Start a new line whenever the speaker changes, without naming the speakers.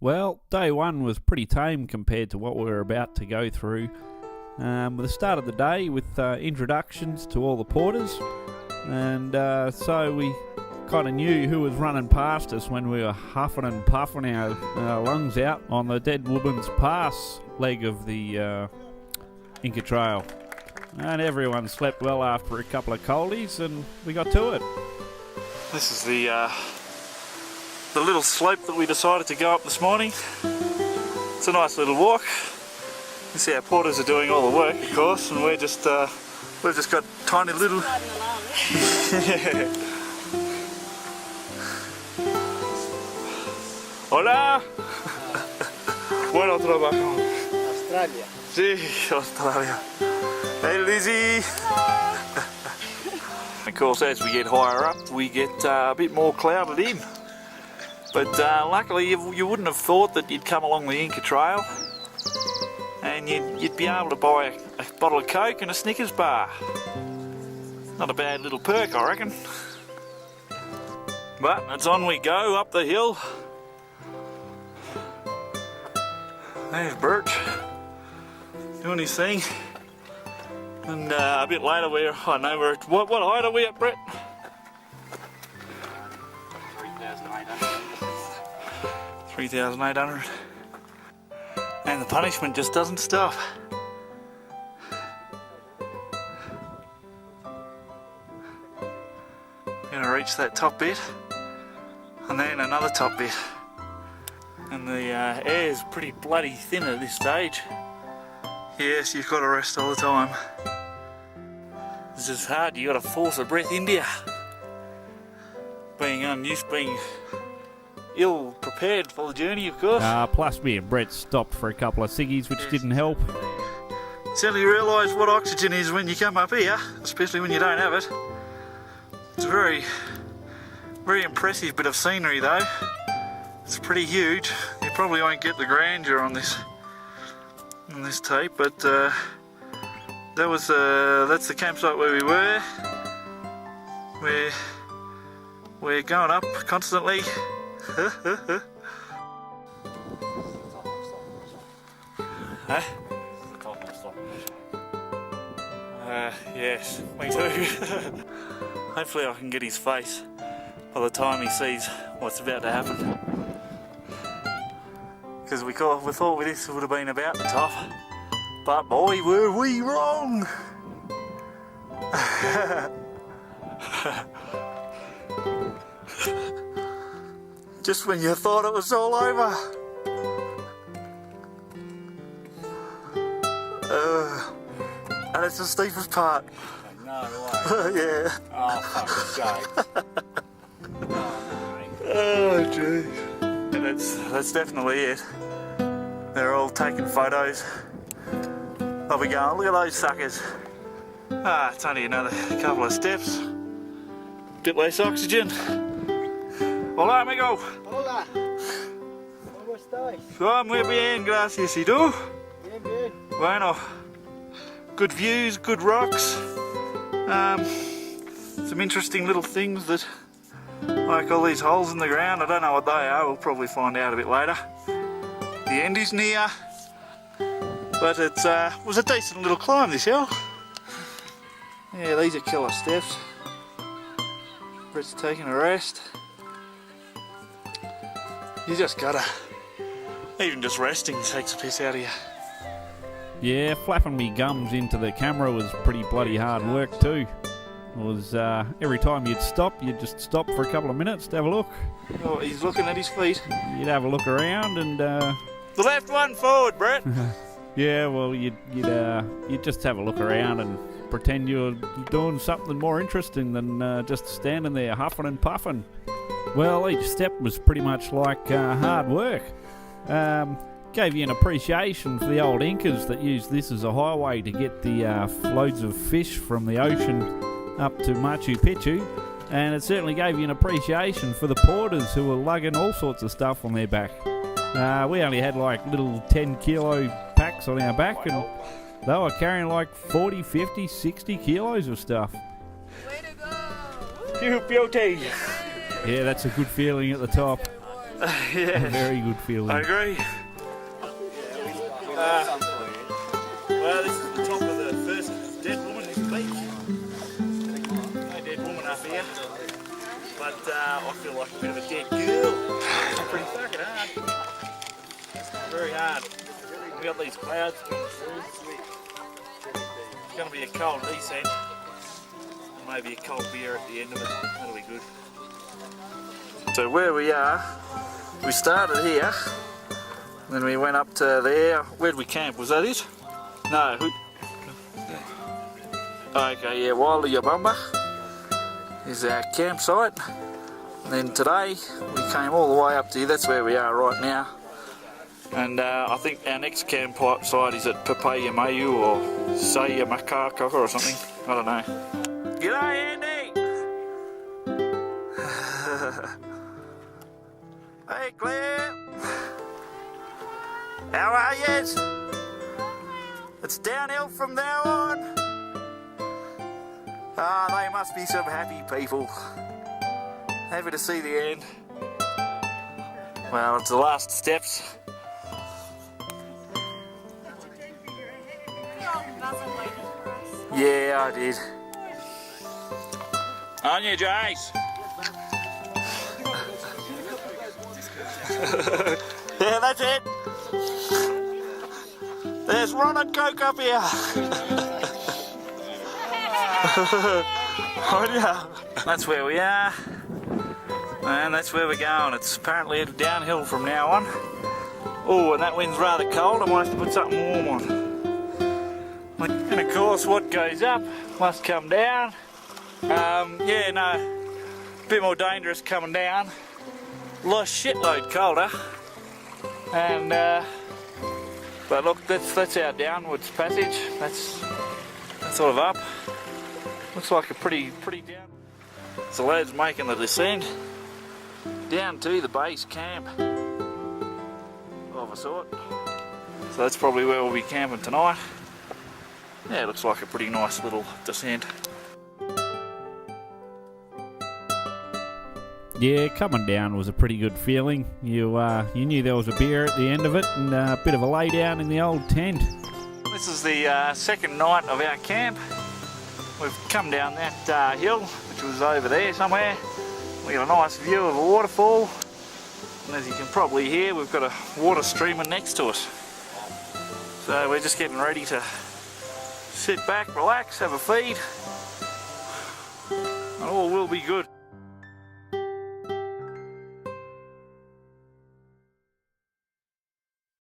Well, day one was pretty tame compared to what we were about to go through. With the start of the day with introductions to all the porters, and so we kind of knew who was running past us when we were huffing and puffing our lungs out on the Dead Woman's Pass leg of the Inca Trail. And everyone slept well after a couple of coldies, and we got to it. This is the little slope that we decided to go up this morning. It's a nice little walk. You see our porters are doing all the work, of course, and we've just got tiny little. Yeah. Hola. Bueno trabajo.
Australia.
Sí, Australia. Hey, Lizzie. Of course, as we get higher up, we get a bit more clouded in. But luckily, you wouldn't have thought that you'd come along the Inca Trail and you'd be able to buy a bottle of Coke and a Snickers bar. Not a bad little perk, I reckon. But it's on we go up the hill. There's Bert doing his thing. And a bit later we're at, what height are we at, Brett? 3,800. And the punishment just doesn't stop. Gonna reach that top bit, and then another top bit. And the air's pretty bloody thin at this stage. Yes, you've got to rest all the time. This is hard, you got to force a breath into you. Being unused, being ill prepared for the journey, of course. Plus me and Brett stopped for a couple of ciggies, which didn't help. Certainly realise what oxygen is when you come up here, especially when you don't have it. It's a very, very impressive bit of scenery though. It's pretty huge. You probably won't get the grandeur on this tape, but that's the campsite where we were. We're going up constantly. Huh? Yes, me too. Hopefully I can get his face by the time he sees what's about to happen. Because we thought this would have been about the top. But boy, were we wrong! Just when you thought it was all over. And it's the steepest part.
No way.
Yeah.
Oh, fucking joke.
Oh, jeez. That's definitely it. They're all taking photos. I'll be going, look at those suckers. It's only another couple of steps. Bit less oxygen. Hola, amigo.
Hola. ¿Cómo estáis?
Muy bien, gracias. ¿Y tú?
Bien, bien.
Bueno. Good views, good rocks. Some interesting little things that, like all these holes in the ground. I don't know what they are. We'll probably find out a bit later. The end is near. But it was a decent little climb, this hill. Yeah, these are killer steps. Brett's taking a rest. You just gotta. Even just resting takes a piss out of you. Yeah, flapping me gums into the camera was pretty bloody hard work too. It was every time you'd just stop for a couple of minutes to have a look. Oh, he's looking at his feet. You'd have a look around and the left one forward, Brett. Yeah, well, you'd just have a look around and pretend you're doing something more interesting than just standing there huffing and puffing. Well, each step was pretty much like hard work. Gave you an appreciation for the old Incas that used this as a highway to get the loads of fish from the ocean up to Machu Picchu. And it certainly gave you an appreciation for the porters who were lugging all sorts of stuff on their back. We only had like little 10 kilo packs on our back, and they were carrying like 40, 50, 60 kilos of stuff.
Way to go!
You beauty! Yeah, that's a good feeling at the top. Yeah. Very good feeling.
I agree. Well, this is the top of the first dead woman in the beach. No dead woman up here. But I feel like a bit of a dead girl. It's pretty fucking hard. Very hard. We got these clouds coming through. It's going to be a cold descent. And maybe a cold beer at the end of it. That'll be good. So where we are, we started here. Then we went up to there. Where'd we camp? Was that it? No. Okay, yeah, Wilder Yabumba is our campsite. And then today we came all the way up to here. That's where we are right now. And I think our next campsite is at Papaya Mayu or Saya Makaka or something. I don't know. G'day, Andy! Hey, Claire! How are yous? It's downhill from now on. Ah, they must be some happy people. Happy to see the end. Well, it's the last steps. Yeah, I did. On you, Jace. Yeah, that's it. There's Ron and Coke up here. Oh yeah. That's where we are. And that's where we're going. It's apparently downhill from now on. Oh, and that wind's rather cold. I might have to put something warm on. And of course, what goes up must come down. Yeah, no, a bit more dangerous coming down. Shitload colder. And but look, that's our downwards passage. That's sort of up. Looks like a pretty down. So lads making the descent down to the base camp of a sort. So that's probably where we'll be camping tonight. Yeah, it looks like a pretty nice little descent.
Yeah, coming down was a pretty good feeling. You knew there was a beer at the end of it and a bit of a lay down in the old tent.
This is the second night of our camp. We've come down that hill, which was over there somewhere. We got a nice view of a waterfall. And as you can probably hear, we've got a water streamer next to us. So we're just getting ready to sit back, relax, have a feed, and all will be good.